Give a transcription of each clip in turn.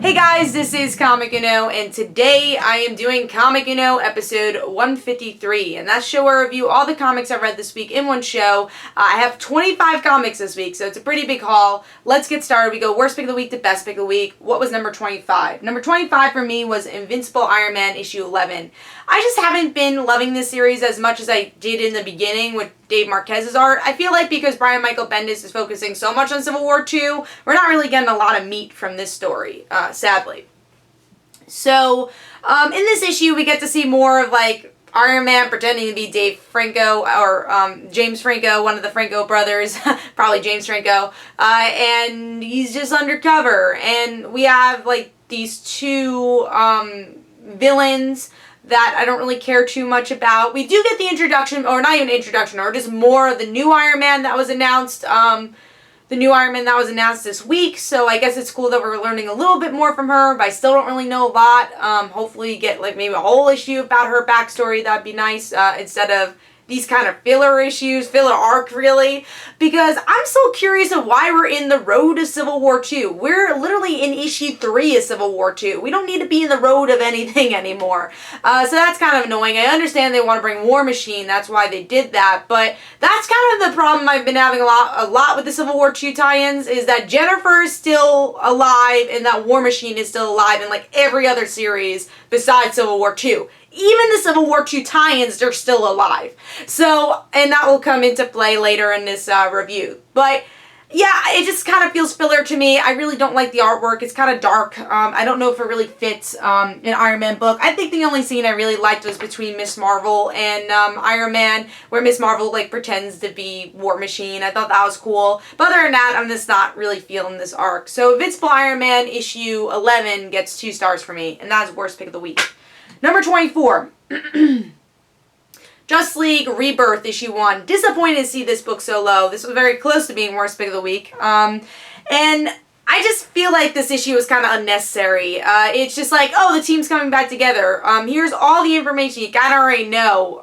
Hey guys, this is Comic Uno, and today I am doing Comic Uno episode 153, and that's show where I review all the comics I read this week in one show. I have 25 comics this week, so it's a pretty big haul. Let's get started. We go worst pick of the week to best pick of the week. What was number 25? Number 25 for me was Invincible Iron Man issue 11. I just haven't been loving this series as much as I did in the beginning with Dave Marquez's art. I feel like because Brian Michael Bendis is focusing so much on Civil War II, we're not really getting a lot of meat from this story, sadly. So, in this issue, we get to see more of, like, Iron Man pretending to be Dave Franco, or James Franco, one of the Franco brothers, probably James Franco, and he's just undercover, and we have, like, these two villains that I don't really care too much about. We do get the introduction, or not even introduction, or just more of the new Iron Man that was announced, this week, so I guess it's cool that we're learning a little bit more from her, but I still don't really know a lot. Hopefully get, like, maybe a whole issue about her backstory. That'd be nice, instead of these kind of filler arc, really, because I'm so curious of why we're in the road of Civil War II. We're literally in issue 3 of Civil War II. We don't need to be in the road of anything anymore. So that's kind of annoying. I understand they want to bring War Machine, that's why they did that, but that's kind of the problem I've been having a lot with the Civil War II tie-ins, is that Jennifer is still alive and that War Machine is still alive in, like, every other series besides Civil War II. Even the Civil War II tie-ins, they're still alive. So, and that will come into play later in this review. But, yeah, it just kind of feels filler to me. I really don't like the artwork. It's kind of dark. I don't know if it really fits an Iron Man book. I think the only scene I really liked was between Miss Marvel and Iron Man, where Miss Marvel, like, pretends to be War Machine. I thought that was cool. But other than that, I'm just not really feeling this arc. So, Invincible Iron Man issue 11 gets 2 stars for me, and that's worst pick of the week. Number 24, Justice League Rebirth, issue 1. Disappointed to see this book so low. This was very close to being worst pick of the week. And I just feel like this issue is kind of unnecessary. It's just like, oh, the team's coming back together. Here's all the information you gotta already know,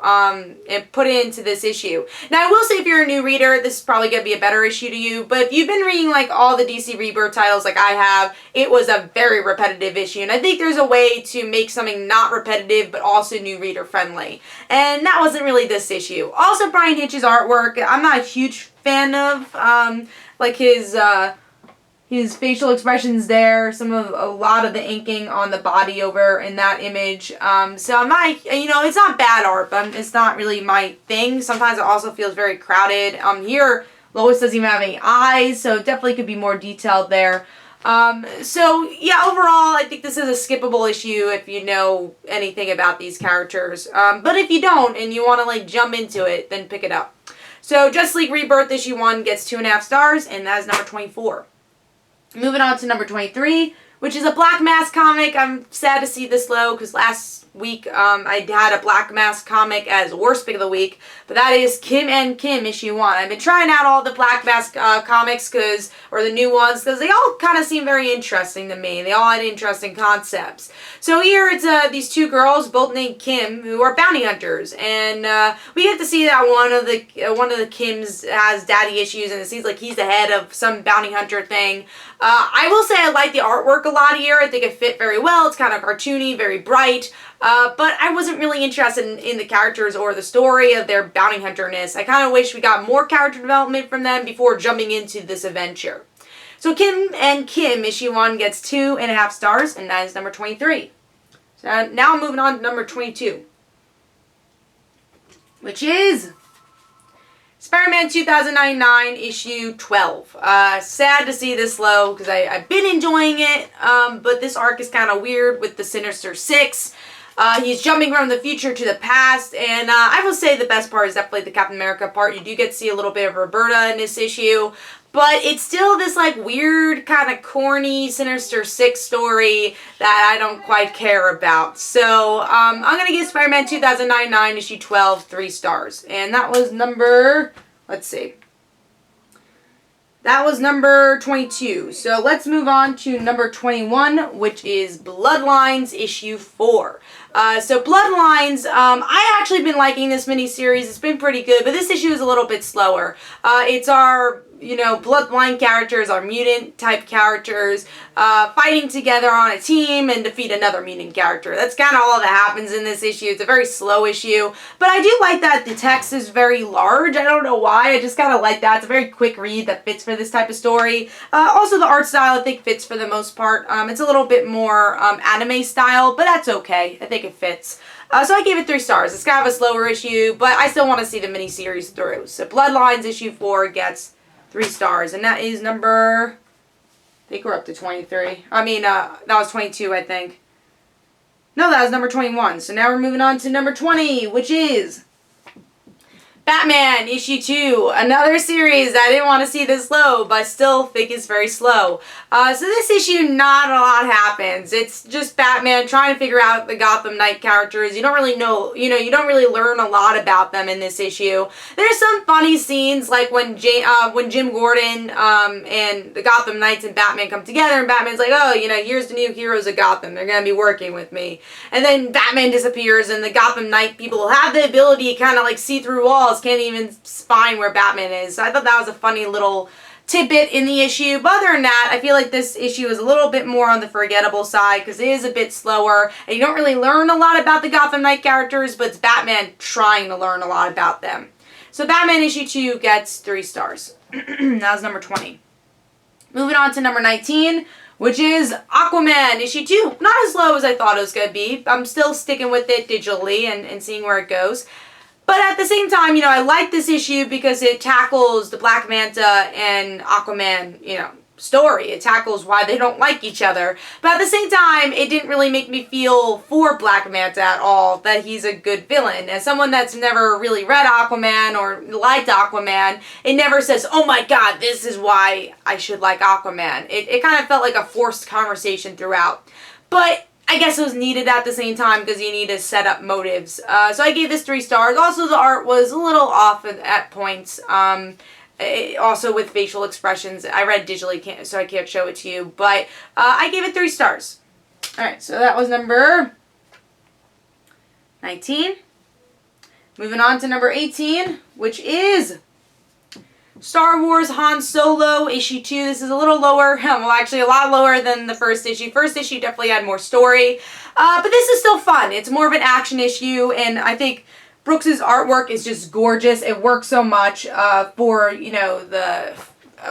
and put it into this issue. Now, I will say if you're a new reader, this is probably gonna be a better issue to you, but if you've been reading, like, all the DC Rebirth titles like I have, it was a very repetitive issue, and I think there's a way to make something not repetitive, but also new reader friendly. And that wasn't really this issue. Also, Brian Hitch's artwork, I'm not a huge fan of, like, his facial expressions there, a lot of the inking on the body over in that image. So I'm not, it's not bad art, but it's not really my thing. Sometimes it also feels very crowded. Here, Lois doesn't even have any eyes, so it definitely could be more detailed there. So yeah, overall, I think this is a skippable issue if you know anything about these characters. But if you don't, and you want to, like, jump into it, then pick it up. So Justice League Rebirth issue 1 gets 2.5 stars, and that is number 24. Moving on to number 23, which is a Black Mask comic. I'm sad to see this low because last week I had a Black Mask comic as worst pick of the week, but that is Kim and Kim issue 1. I've been trying out all the Black Mask comics, or the new ones, because they all kind of seem very interesting to me. They all had interesting concepts. So here it's these two girls, both named Kim, who are bounty hunters, and we get to see that one of the Kims has daddy issues, and it seems like he's the head of some bounty hunter thing. I will say I like the artwork a lot here. I think it fit very well. It's kind of cartoony, very bright. But I wasn't really interested in the characters or the story of their bounty hunter-ness. I kind of wish we got more character development from them before jumping into this adventure. So Kim and Kim issue 1 gets 2.5 stars, and that is number 23. So now I'm moving on to number 22, which is SpiderMan 2099 issue 12. Sad to see this low because I've been enjoying it, but this arc is kind of weird with the Sinister Six. He's jumping from the future to the past, and I will say the best part is definitely the Captain America part. You do get to see a little bit of Roberta in this issue, but it's still this, like, weird, kind of corny Sinister Six story that I don't quite care about. So, I'm going to give SpiderMan 2099 issue 12 3 stars. And that was number, let's see. That was number 22. So let's move on to number 21, which is Bloodlines issue 4. So Bloodlines, I actually been liking this miniseries. It's been pretty good, but this issue is a little bit slower. It's our you know, bloodline characters are mutant type characters fighting together on a team and defeat another mutant character. That's kind of all that happens in this issue. It's a very slow issue, but I do like that the text is very large. I don't know why, I just kind of like that. It's a very quick read that fits for this type of story. Also the art style I think fits for the most part. It's a little bit more anime style, but that's okay. I think it fits. So I gave it 3 stars. It's kind of a slower issue, but I still want to see the miniseries through. So Bloodlines issue 4 gets 3 stars, and that is number, I think we're up to 23. I mean, that was 22, I think. No, that was number 21. So now we're moving on to number 20, which is Batman issue 2, another series I didn't want to see this slow, but I still think is very slow. So this issue, not a lot happens. It's just Batman trying to figure out the Gotham Knight characters. You don't really know, you don't really learn a lot about them in this issue. There's some funny scenes, like when Jim Gordon and the Gotham Knights and Batman come together, and Batman's like, oh, here's the new heroes of Gotham. They're going to be working with me. And then Batman disappears, and the Gotham Knight people have the ability to kind of like see through walls, can't even find where Batman is. So I thought that was a funny little tidbit in the issue. But other than that, I feel like this issue is a little bit more on the forgettable side because it is a bit slower and you don't really learn a lot about the Gotham Knight characters, but it's Batman trying to learn a lot about them. So Batman issue 2 gets 3 stars. That was number 20. Moving on to number 19, which is Aquaman issue 2. Not as low as I thought it was going to be. I'm still sticking with it digitally and seeing where it goes. But at the same time, I like this issue because it tackles the Black Manta and Aquaman, story. It tackles why they don't like each other. But at the same time, it didn't really make me feel for Black Manta at all, that he's a good villain. As someone that's never really read Aquaman or liked Aquaman, it never says, oh my god, this is why I should like Aquaman. It kind of felt like a forced conversation throughout. But I guess it was needed at the same time because you need to set up motives. So I gave this 3 stars. Also, the art was a little off at points. Also with facial expressions. I read digitally, so I can't show it to you. But I gave it 3 stars. Alright, so that was number 19. Moving on to number 18, which is Star Wars Han Solo issue 2. This is a little lower, well actually a lot lower than the first issue. First issue definitely had more story, but this is still fun. It's more of an action issue, and I think Brooks's artwork is just gorgeous. It works so much for, the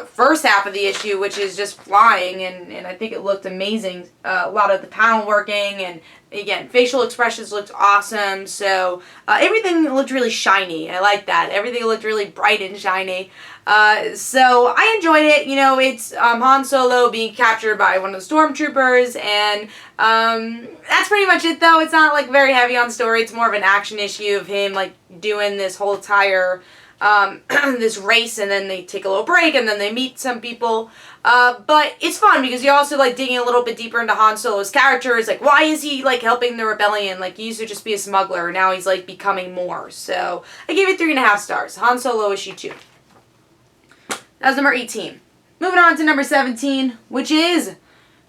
first half of the issue, which is just flying, and I think it looked amazing. A lot of the panel working, and again, facial expressions looked awesome, so everything looked really shiny. I like that. Everything looked really bright and shiny. So I enjoyed it. It's Han Solo being captured by one of the stormtroopers, and that's pretty much it though. It's not like very heavy on story. It's more of an action issue of him like doing this whole entire this race, and then they take a little break, and then they meet some people. But it's fun because you're also like digging a little bit deeper into Han Solo's character. It's like, why is he like helping the rebellion? Like, he used to just be a smuggler, now he's like becoming more. So I gave it 3.5 stars. Han Solo issue 2. That was number 18. Moving on to number 17, which is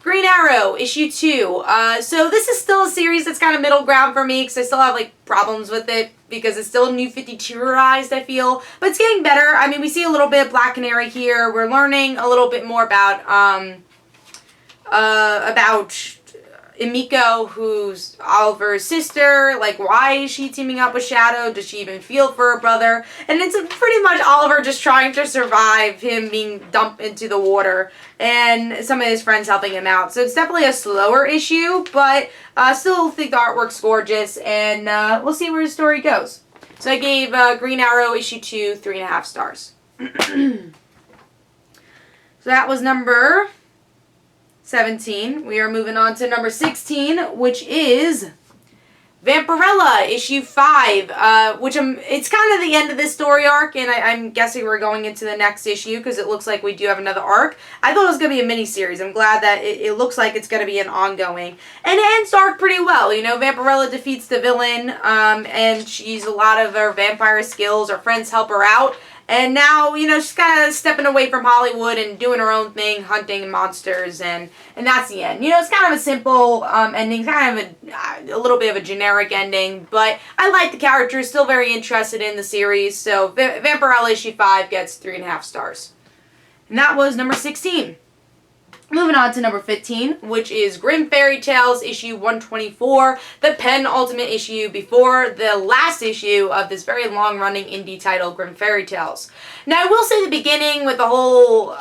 Green Arrow issue 2. So this is still a series that's kind of middle ground for me because I still have like problems with it because it's still New 52-ized, I feel. But it's getting better. I mean, we see a little bit of Black Canary here. We're learning a little bit more about Emiko, who's Oliver's sister. Like, why is she teaming up with Shadow? Does she even feel for her brother? And it's pretty much Oliver just trying to survive him being dumped into the water, and some of his friends helping him out. So it's definitely a slower issue, but I still think the artwork's gorgeous, and we'll see where the story goes. So I gave Green Arrow issue 2 3.5 stars. So that was number 17. We are moving on to number 16, which is Vampirella issue 5, which it's kind of the end of this story arc, and I'm guessing we're going into the next issue because it looks like we do have another arc. I thought it was going to be a mini-series. I'm glad that it looks like it's going to be an ongoing. And it ends the arc pretty well. Vampirella defeats the villain, and she uses a lot of her vampire skills. Her friends help her out. And now, she's kind of stepping away from Hollywood and doing her own thing, hunting monsters, and that's the end. It's kind of a simple ending, kind of a little bit of a generic ending, but I like the characters, still very interested in the series, so Vampirella issue 5 gets 3.5 stars. And that was number 16. Moving on to number 15, which is Grimm Fairy Tales issue 124, the penultimate issue before the last issue of this very long-running indie title, Grimm Fairy Tales. Now, I will say the beginning with the whole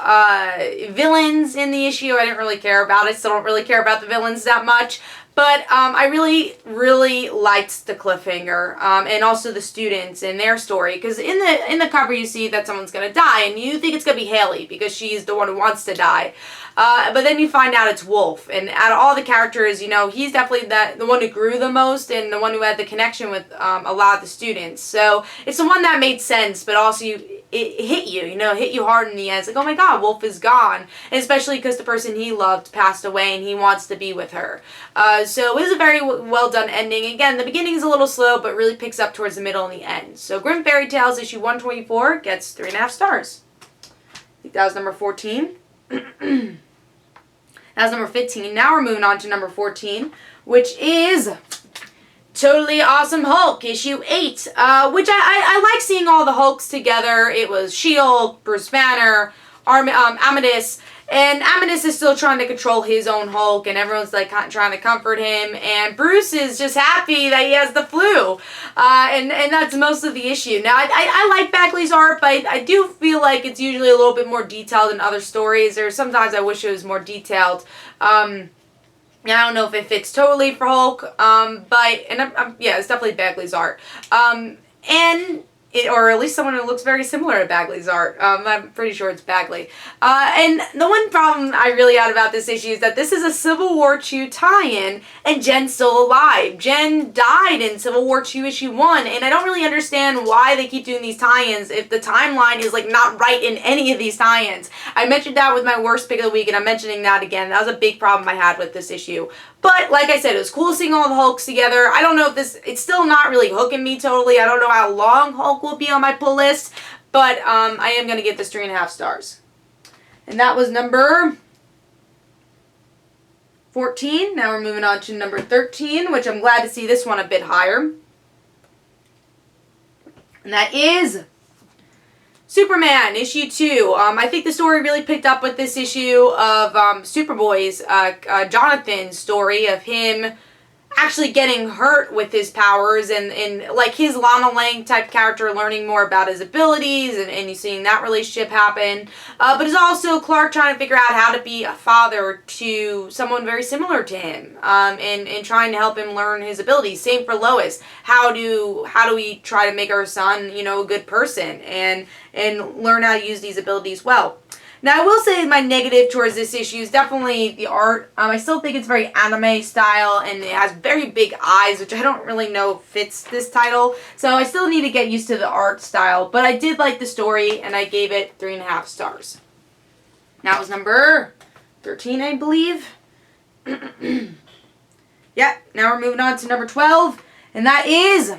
villains in the issue, I didn't really care about. I still don't really care about the villains that much. But I really, really liked the cliffhanger, and also the students and their story. Because in the cover you see that someone's gonna die, and you think it's gonna be Haley because she's the one who wants to die. But then you find out it's Wolf, and out of all the characters, you know, he's definitely the one who grew the most and the one who had the connection with a lot of the students. So it's the one that made sense, but also it hit you, you know, hit you hard in the end. It's like, oh my God, Wolf is gone. And especially because the person he loved passed away and he wants to be with her. So it was a very well done ending. Again, the beginning is a little slow, but really picks up towards the middle and the end. So Grimm Fairy Tales issue 124 gets 3.5 stars. I think that was number 14. That was number 15. Now we're moving on to number 14, which is Totally Awesome Hulk, issue 8, which I like seeing all the Hulks together. It was She-Hulk, Bruce Banner, Amadeus, and Amadeus is still trying to control his own Hulk, and everyone's like trying to comfort him, and Bruce is just happy that he has the flu, and that's most of the issue. Now, I like Bagley's art, but I do feel like it's usually a little bit more detailed in other stories, or sometimes I wish it was more detailed. I don't know if it fits totally for Hulk, yeah, it's definitely Bagley's art. Or at least someone who looks very similar to Bagley's art. I'm pretty sure it's Bagley. And the one problem I really had about this issue is that this is a Civil War II tie-in, and Jen's still alive. Jen died in Civil War II issue 1, and I don't really understand why they keep doing these tie-ins if the timeline is like not right in any of these tie-ins. I mentioned that with my worst pick of the week, and I'm mentioning that again. That was a big problem I had with this issue. But, like I said, it was cool seeing all the Hulks together. I don't know if it's still not really hooking me totally. I don't know how long Hulk will be on my pull list, but I am going to give this 3.5 stars. And that was number 14. Now we're moving on to number 13, which I'm glad to see this one a bit higher. And that is Superman, issue 2. I think the story really picked up with this issue of Superboy's, Jonathan's story of him actually getting hurt with his powers and like his Lana Lang type character learning more about his abilities and you seeing that relationship happen. But it's also Clark trying to figure out how to be a father to someone very similar to him and trying to help him learn his abilities. Same for Lois. How do we try to make our son, you know, a good person and learn how to use these abilities well. Now, I will say my negative towards this issue is definitely the art. I still think it's very anime style, and it has very big eyes, which I don't really know fits this title. So I still need to get used to the art style, but I did like the story, and I gave it 3.5 stars. Now it was number 13, I believe. Yep, now we're moving on to number 12, and that is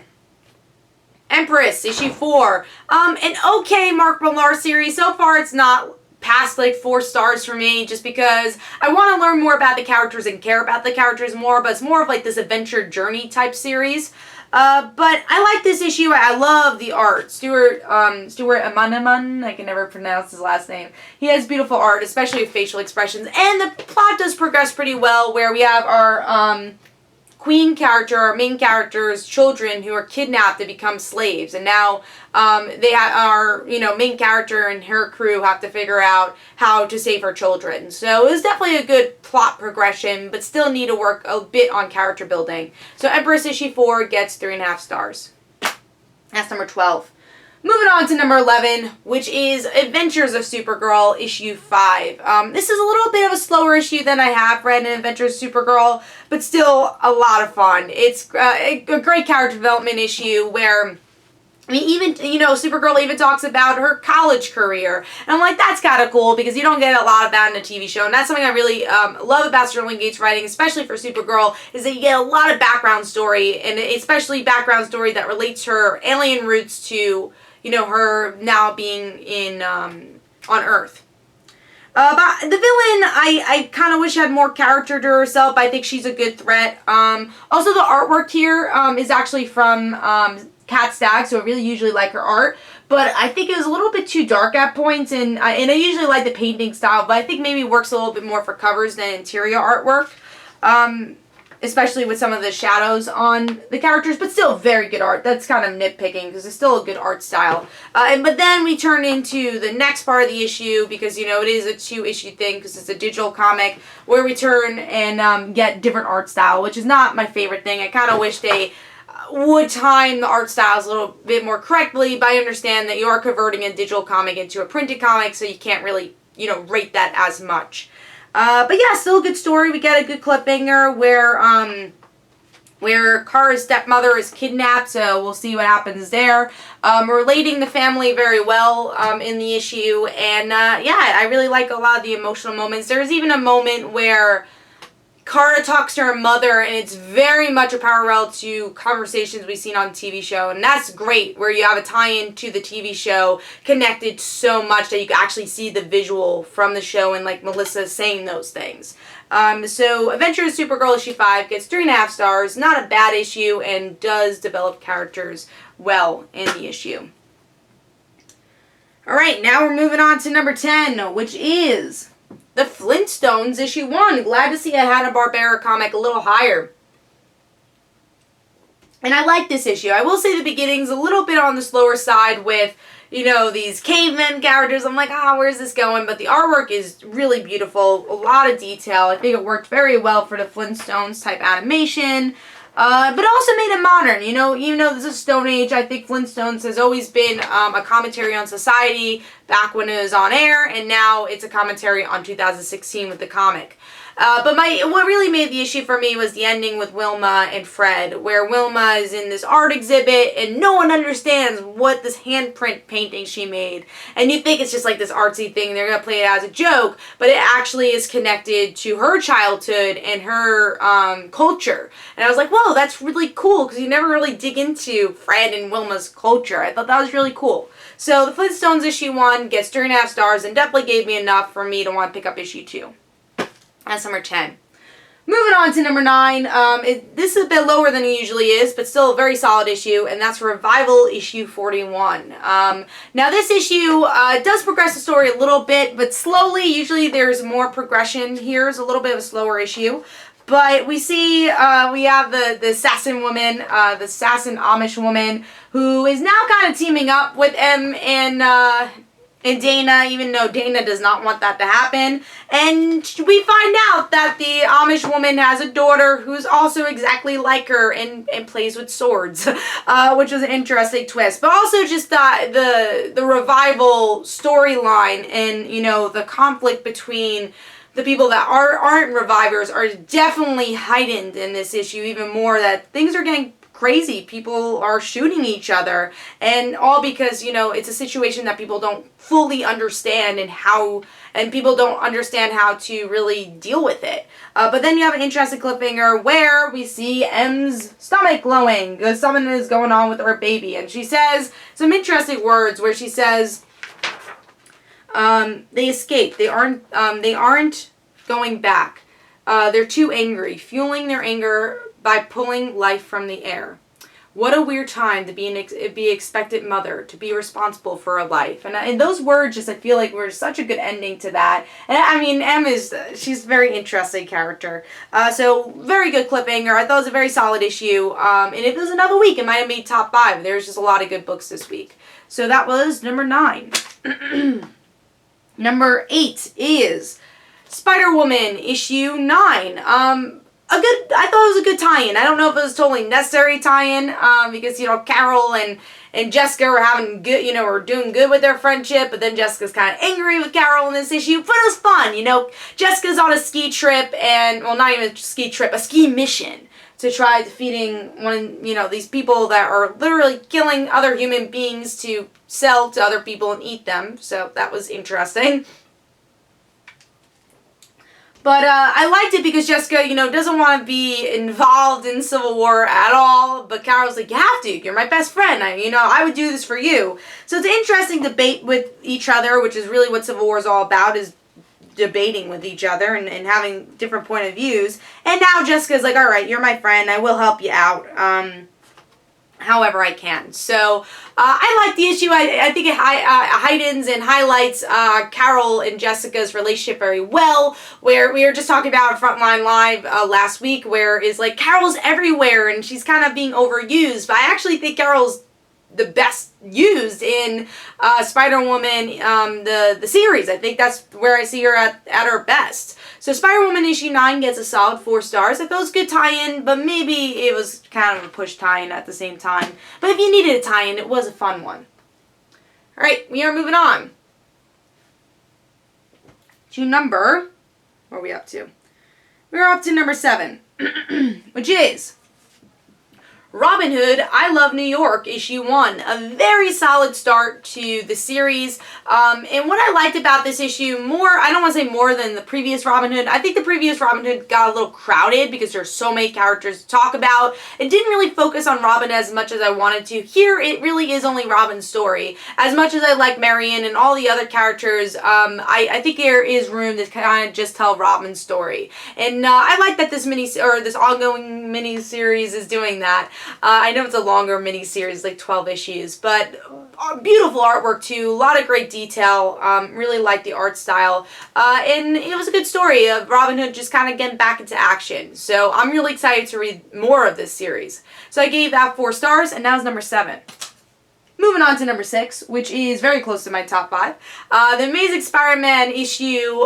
Empress, issue 4. An okay Mark Millar series. So far, it's not past like 4 stars for me, just because I want to learn more about the characters and care about the characters more, but it's more of like this adventure journey type series. But I like this issue. I love the art. Stuart Amanaman, I can never pronounce his last name. He has beautiful art, especially with facial expressions, and the plot does progress pretty well, where we have our Queen character, our main character's children who are kidnapped to become slaves, and now our main character and her crew have to figure out how to save her children. So it was definitely a good plot progression, but still need to work a bit on character building. So Empress issue 4 gets 3.5 stars. That's number 12. Moving on to number 11, which is Adventures of Supergirl, issue 5. This is a little bit of a slower issue than I have read in Adventures of Supergirl, but still a lot of fun. It's a great character development issue where, I mean, even, Supergirl even talks about her college career. And I'm like, that's kind of cool, because you don't get a lot of that in a TV show. And that's something I really love about Sterling Gates' writing, especially for Supergirl, is that you get a lot of background story, and especially background story that relates her alien roots to her now being on Earth. But the villain, I kind of wish had more character to herself. I think she's a good threat. Also, the artwork here is actually from Kat Stagg, so I really usually like her art. but I think it was a little bit too dark at points, and I usually like the painting style, but I think maybe it works a little bit more for covers than interior artwork, especially with some of the shadows on the characters, but still very good art. That's kind of nitpicking, because it's still a good art style. But then we turn into the next part of the issue, because, you know, it is a 2-issue thing, because it's a digital comic, where we turn and get different art style, which is not my favorite thing. I kind of wish they would time the art styles a little bit more correctly, but I understand that you are converting a digital comic into a printed comic, so you can't really, you know, rate that as much. But yeah, still a good story. We get a good cliffhanger where Kara's stepmother is kidnapped, so we'll see what happens there. Relating the family very well in the issue, and yeah, I really like a lot of the emotional moments. There's even a moment where Kara talks to her mother, and it's very much a parallel to conversations we've seen on the TV show, and that's great, where you have a tie-in to the TV show connected so much that you can actually see the visual from the show, and like Melissa saying those things. So Adventures Supergirl issue 5 gets 3.5 stars, not a bad issue, and does develop characters well in the issue. Alright, now we're moving on to number 10, which is the Flintstones issue 1. Glad to see a Hanna-Barbera comic a little higher. And I like this issue. I will say the beginning's a little bit on the slower side with, you know, these cavemen characters. I'm like, where's this going? But the artwork is really beautiful. A lot of detail. I think it worked very well for the Flintstones type animation. But also made it modern, you know, even though this is Stone Age, I think Flintstones has always been a commentary on society back when it was on air, and now it's a commentary on 2016 with the comic. But what really made the issue for me was the ending with Wilma and Fred, where Wilma is in this art exhibit and no one understands what this handprint painting she made. And you think it's just like this artsy thing, they're going to play it as a joke, but it actually is connected to her childhood and her culture. And I was like, whoa, that's really cool, because you never really dig into Fred and Wilma's culture. I thought that was really cool. So the Flintstones issue 1 gets 3.5 stars and definitely gave me enough for me to want to pick up issue 2. That's number 10. Moving on to number 9. This is a bit lower than it usually is, but still a very solid issue, and that's Revival issue 41. Now this issue does progress the story a little bit, but slowly. Usually there's more progression. Here's a little bit of a slower issue. But we see, we have the assassin woman, the assassin Amish woman, who is now kind of teaming up with Em and Dana, even though Dana does not want that to happen. And we find out that the Amish woman has a daughter who's also exactly like her and plays with swords, which was an interesting twist. But also just the revival storyline and, you know, the conflict between the people that aren't revivers are definitely heightened in this issue even more, that things are getting crazy. People are shooting each other, and all because, you know, it's a situation that people don't fully understand and people don't understand how to really deal with it. But then you have an interesting cliffhanger where we see M's stomach glowing because something is going on with her baby, and she says some interesting words where she says, they escaped. They aren't going back. They're too angry, fueling their anger by pulling life from the air. What a weird time to be an expectant mother, to be responsible for a life. And those words just, I feel like, were such a good ending to that. And I mean, she's a very interesting character. So, very good cliffhanger. I thought it was a very solid issue. And if it was another week, it might have made top 5. There's just a lot of good books this week. So that was number 9. Number 8 is Spider-Woman issue 9. I thought it was a good tie-in. I don't know if it was totally necessary tie-in, because, you know, Carol and Jessica were having good, you know, were doing good with their friendship, but then Jessica's kind of angry with Carol in this issue, but it was fun, you know. Jessica's on a ski trip, and, well, not even a ski trip, a ski mission to try defeating these people that are literally killing other human beings to sell to other people and eat them, so that was interesting. But I liked it because Jessica, you know, doesn't want to be involved in Civil War at all. But Carol's like, you have to. You're my best friend. I would do this for you. So it's an interesting debate with each other, which is really what Civil War is all about, is debating with each other and having different point of views. And now Jessica's like, all right, you're my friend. I will help you out. however I can. So I like the issue. I think it heightens and highlights Carol and Jessica's relationship very well, where we were just talking about Frontline Live last week, where it's like Carol's everywhere and she's kind of being overused, but I actually think Carol's the best used in Spider-Woman, the series. I think that's where I see her at her best. So Spider-Woman issue 9 gets a solid 4 stars. I thought it was a good tie-in, but maybe it was kind of a push tie-in at the same time. But if you needed a tie-in, it was a fun one. Alright, we are moving on to number, what are we up to? We're up to number 7, which is Robin Hood, I Love New York, issue 1. A very solid start to the series. And what I liked about this issue more, I don't want to say more than the previous Robin Hood. I think the previous Robin Hood got a little crowded because there's so many characters to talk about. It didn't really focus on Robin as much as I wanted to. Here, it really is only Robin's story. As much as I like Marion and all the other characters, I think there is room to kind of just tell Robin's story. And I like that this this ongoing mini-series is doing that. I know it's a longer mini-series, like 12 issues, but beautiful artwork too, a lot of great detail, really like the art style, and it was a good story of Robin Hood just kind of getting back into action. So I'm really excited to read more of this series. So I gave that 4 stars, and now it's number 7. Moving on to number 6, which is very close to my top 5. The Amazing Spider-Man issue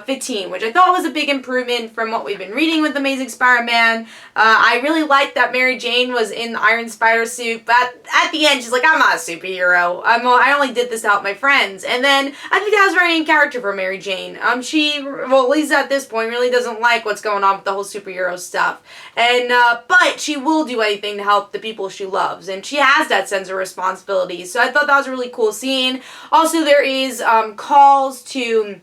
15, which I thought was a big improvement from what we've been reading with Amazing Spider-Man. I really liked that Mary Jane was in the Iron Spider suit, but at the end she's like, I'm not a superhero. I only did this to help my friends. And then I think that was very in character for Mary Jane. Well, at least at this point, really doesn't like what's going on with the whole superhero stuff. And but she will do anything to help the people she loves, and she has that sense of responsibility. So I thought that was a really cool scene. Also, there is calls to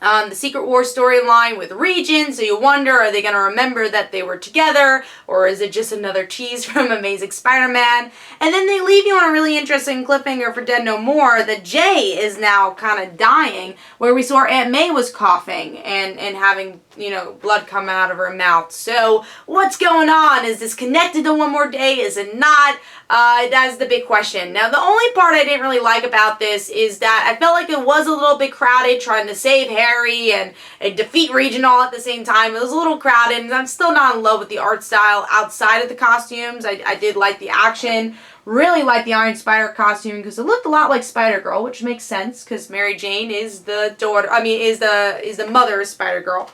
the Secret Wars storyline with Region, so you wonder, are they going to remember that they were together, or is it just another tease from Amazing Spider-Man? And then they leave you on a really interesting cliffhanger for Dead No More that Jay is now kind of dying, where we saw Aunt May was coughing and having, you know, blood come out of her mouth. So what's going on? Is this connected to One More Day? Is it not? That's the big question. Now, the only part I didn't really like about this is that I felt like it was a little bit crowded trying to save Harry and defeat Region all at the same time. It was a little crowded, and I'm still not in love with the art style outside of the costumes. I did like the action. Really like the Iron Spider costume because it looked a lot like Spider-Girl, which makes sense because Mary Jane is the daughter, is the mother of Spider-Girl.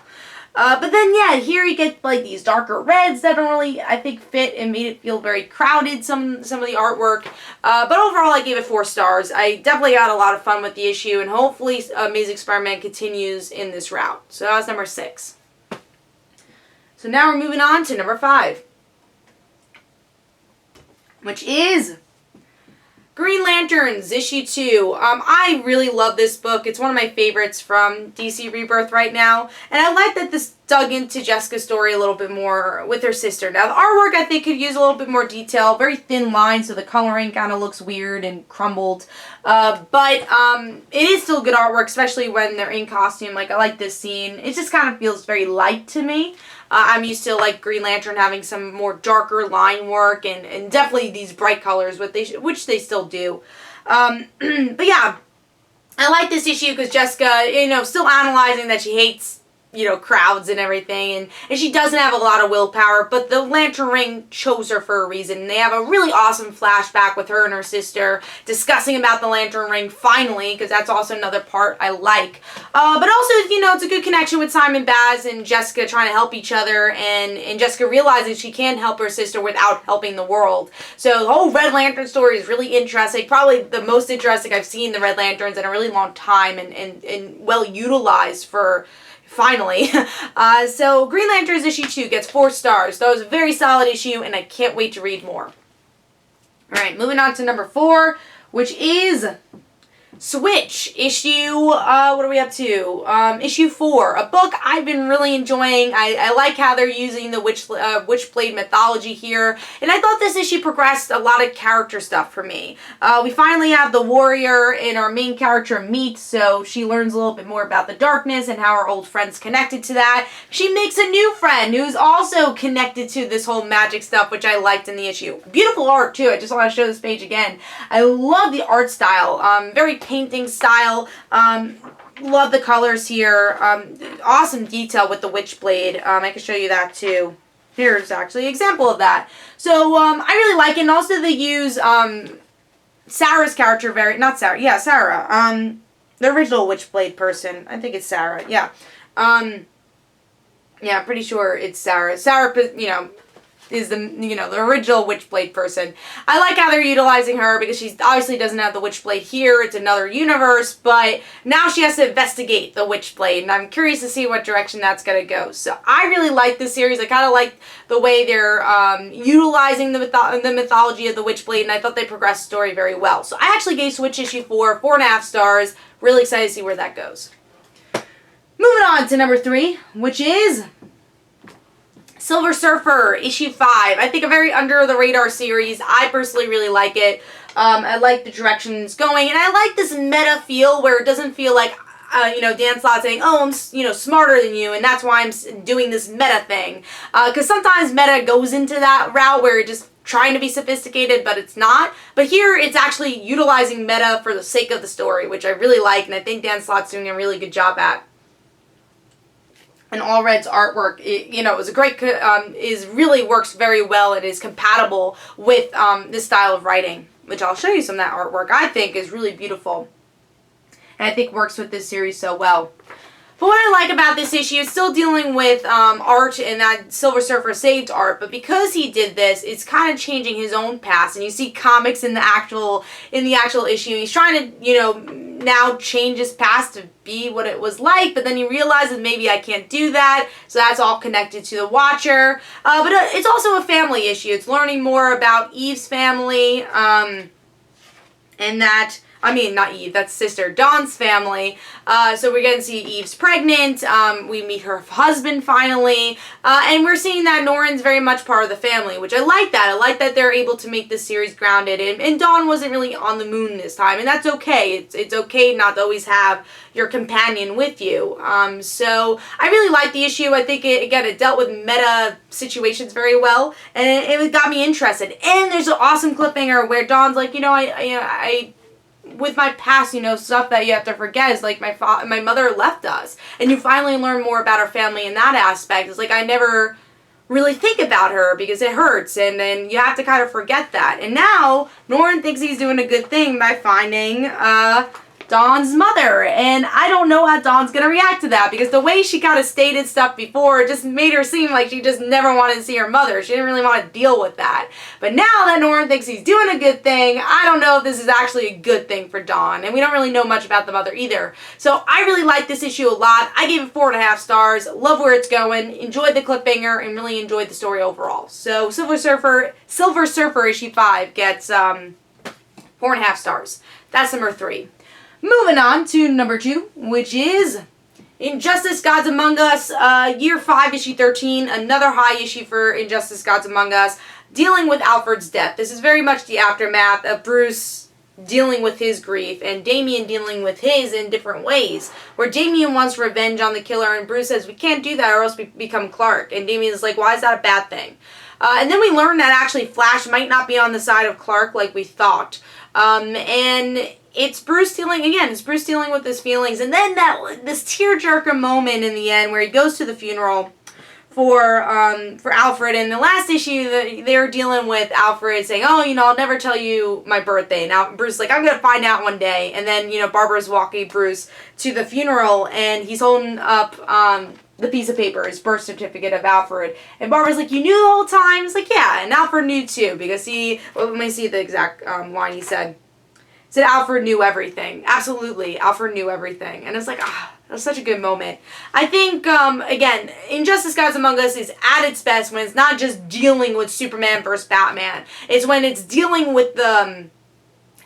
But then, yeah, here you get, like, these darker reds that don't really, I think, fit and made it feel very crowded, some of the artwork. But overall, I gave it 4 stars. I definitely had a lot of fun with the issue, and hopefully Amazing Spider-Man continues in this route. So that was number 6. So now we're moving on to number 5, which is Green Lanterns, issue 2. I really love this book. It's one of my favorites from DC Rebirth right now. And I like that this dug into Jessica's story a little bit more with her sister. Now, the artwork, I think, could use a little bit more detail. Very thin lines, so the coloring kind of looks weird and crumbled. But it is still good artwork, especially when they're in costume. Like, I like this scene. It just kind of feels very light to me. I'm used to, like, Green Lantern having some more darker line work and definitely these bright colors, which they still do. But yeah, I like this issue because Jessica, you know, still analyzing that she hates, you know, crowds and everything, and she doesn't have a lot of willpower, but the Lantern Ring chose her for a reason. And they have a really awesome flashback with her and her sister discussing about the Lantern Ring finally, because that's also another part I like. But also, you know, it's a good connection with Simon Baz and Jessica trying to help each other, and Jessica realizing she can help her sister without helping the world. So the whole Red Lantern story is really interesting, probably the most interesting I've seen the Red Lanterns in a really long time, and well utilized for finally. So Green Lanterns issue 2 gets 4 stars. That was a very solid issue, and I can't wait to read more. Alright, moving on to number 4, which is Switch, what are we up to? Issue 4, a book I've been really enjoying. I like how they're using the Witchblade mythology here, and I thought this issue progressed a lot of character stuff for me. We finally have the warrior and our main character meet, so she learns a little bit more about the darkness and how her old friend's connected to that. She makes a new friend who's also connected to this whole magic stuff, which I liked in the issue. Beautiful art, too. I just want to show this page again. I love the art style. Very painting style. Love the colors here. Awesome detail with the Witchblade. I can show you that too. Here's actually an example of that. So I really like it. And also they use Sarah's character Sarah. The original Witchblade person. I think it's Sarah. Yeah. Yeah, pretty sure it's Sarah. Sarah, is the original Witchblade person. I like how they're utilizing her because she obviously doesn't have the Witchblade here. It's another universe, but now she has to investigate the Witchblade, and I'm curious to see what direction that's going to go. So I really like this series. I kind of like the way they're utilizing the mythology of the Witchblade, and I thought they progressed the story very well. So I actually gave Switch issue 4 4.5 stars. Really excited to see where that goes. Moving on to number 3, which is Silver Surfer, issue 5. I think a very under-the-radar series. I personally really like it. I like the direction it's going, and I like this meta feel where it doesn't feel like, Dan Slott saying, oh, I'm, smarter than you, and that's why I'm doing this meta thing. Because sometimes meta goes into that route where it's just trying to be sophisticated, but it's not. But here, it's actually utilizing meta for the sake of the story, which I really like, and I think Dan Slott's doing a really good job at. And Allred's artwork, is a great, really works very well and is compatible with this style of writing, which I'll show you some of that artwork. I think is really beautiful, and I think works with this series so well. But what I like about this issue is still dealing with art and that Silver Surfer saved art, but because he did this, it's kind of changing his own past, and you see comics in the actual issue. He's trying to, now change his past to be what it was like, but then he realizes maybe I can't do that, so that's all connected to the Watcher. But it's also a family issue. It's learning more about Eve's family, and that... not Eve, that's sister Dawn's family. So we're getting to see Eve's pregnant. We meet her husband finally. And we're seeing that Norrin's very much part of the family, which I like that. I like that they're able to make this series grounded. And Dawn wasn't really on the moon this time, and that's okay. It's okay not to always have your companion with you. So I really like the issue. I think, it dealt with meta situations very well, and it got me interested. And there's an awesome cliffhanger where Dawn's like, with my past, stuff that you have to forget is like my mother left us, and you finally learn more about her family in that aspect. It's like I never really think about her because it hurts, and then you have to kind of forget that. And now Norrin thinks he's doing a good thing by finding Dawn's mother, and I don't know how Dawn's gonna react to that, because the way she kind of stated stuff before just made her seem like she just never wanted to see her mother. She didn't really want to deal with that. But now that Norrin thinks he's doing a good thing, I don't know if this is actually a good thing for Dawn, and we don't really know much about the mother either. So I really like this issue a lot. I gave it 4.5 stars. Love where it's going. Enjoyed the cliffhanger and really enjoyed the story overall. So Silver Surfer issue 5 gets 4.5 stars. That's number 3. Moving on to number 2, which is Injustice Gods Among Us, Year 5, Issue 13, another high issue for Injustice Gods Among Us, dealing with Alfred's death. This is very much the aftermath of Bruce dealing with his grief, and Damian dealing with his in different ways, where Damian wants revenge on the killer, and Bruce says, we can't do that or else we become Clark, and Damian's like, why is that a bad thing? And then we learn that actually Flash might not be on the side of Clark like we thought. And it's Bruce dealing with his feelings. And then this tearjerker moment in the end where he goes to the funeral for Alfred. In the last issue, they're dealing with Alfred saying, oh, I'll never tell you my birthday. Now Bruce is like, I'm going to find out one day. And then, Barbara's walking Bruce to the funeral, and he's holding up the piece of paper, his birth certificate of Alfred. And Barbara's like, you knew the whole time? He's like, yeah, and Alfred knew too, because let me see the exact line he said. He said, Alfred knew everything. Absolutely, Alfred knew everything. And it's like, that was such a good moment. I think, again, Injustice Gods Among Us is at its best when it's not just dealing with Superman versus Batman. It's when it's dealing with the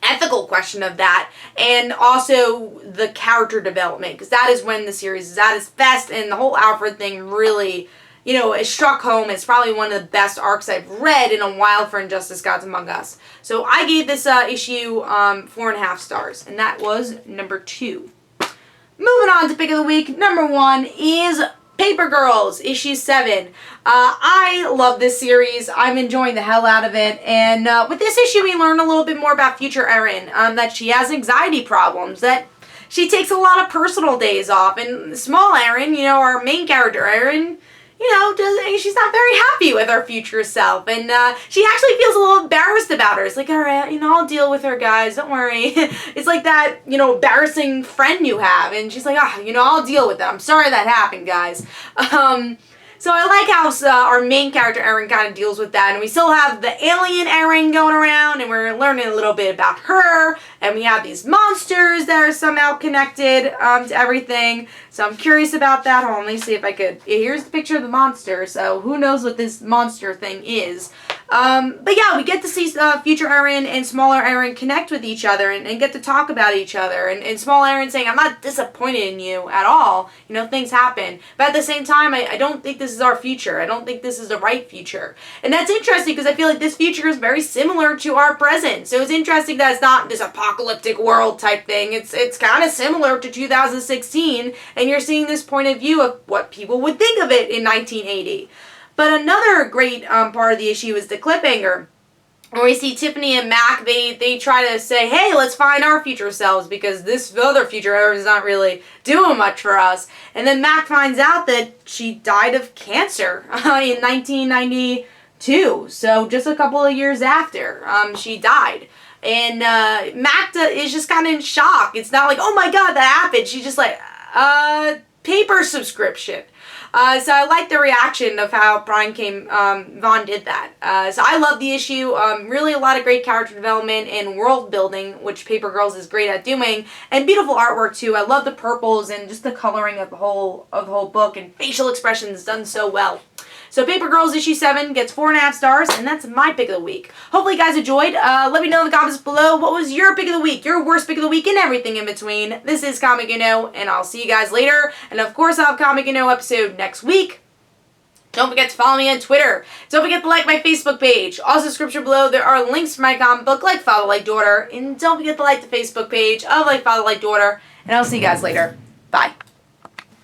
ethical question of that, and also the character development, because that is when the series is at its best, and the whole Alfred thing really, you know, it struck home. It's probably one of the best arcs I've read in a while for Injustice Gods Among Us. So I gave this issue 4.5 stars, and that was number 2. Moving on to pick of the week, number 1 is Paper Girls, issue 7. I love this series. I'm enjoying the hell out of it. And with this issue, we learn a little bit more about future Erin, that she has anxiety problems, that she takes a lot of personal days off. And small Erin, you know, our main character Erin, you know, she's not very happy with her future self. And she actually feels a little embarrassed about her. It's like, all right, you know, I'll deal with her, guys. Don't worry. It's like that, you know, embarrassing friend you have. And she's like, you know, I'll deal with it. I'm sorry that happened, guys. So I like how our main character, Erin, kind of deals with that. And we still have the alien Erin going around, and we're learning a little bit about her. And we have these monsters that are somehow connected to everything. So I'm curious about that. Hold on, let me see if I could. Here's the picture of the monster. So who knows what this monster thing is. But yeah, we get to see future Erin and smaller Erin connect with each other and get to talk about each other. And small Erin saying, I'm not disappointed in you at all. You know, things happen. But at the same time, I don't think this is our future. I don't think this is the right future. And that's interesting because I feel like this future is very similar to our present. So it's interesting that it's not this apocalyptic world type thing. It's kind of similar to 2016. And you're seeing this point of view of what people would think of it in 1980. But another great part of the issue is the cliffhanger, where we see Tiffany and Mac, they try to say, hey, let's find our future selves, because this other future Erin is not really doing much for us. And then Mac finds out that she died of cancer in 1992, so just a couple of years after she died. And Mac is just kind of in shock. It's not like, oh my god, that happened. She's just like, paper subscription. So I like the reaction of how Brian Vaughn did that. So I love the issue. Really a lot of great character development and world building, which Paper Girls is great at doing, and beautiful artwork too. I love the purples and just the coloring of the whole book, and facial expressions done so well. So Paper Girls issue 7 gets 4.5 stars, and that's my pick of the week. Hopefully you guys enjoyed. Let me know in the comments below what was your pick of the week, your worst pick of the week, and everything in between. This is Comic Uno, and I'll see you guys later. And of course I'll have Comic Uno episode next week. Don't forget to follow me on Twitter. Don't forget to like my Facebook page. Also, description below, there are links to my comic book, Like Father, Like Daughter. And don't forget to like the Facebook page of Like Father, Like Daughter. And I'll see you guys later.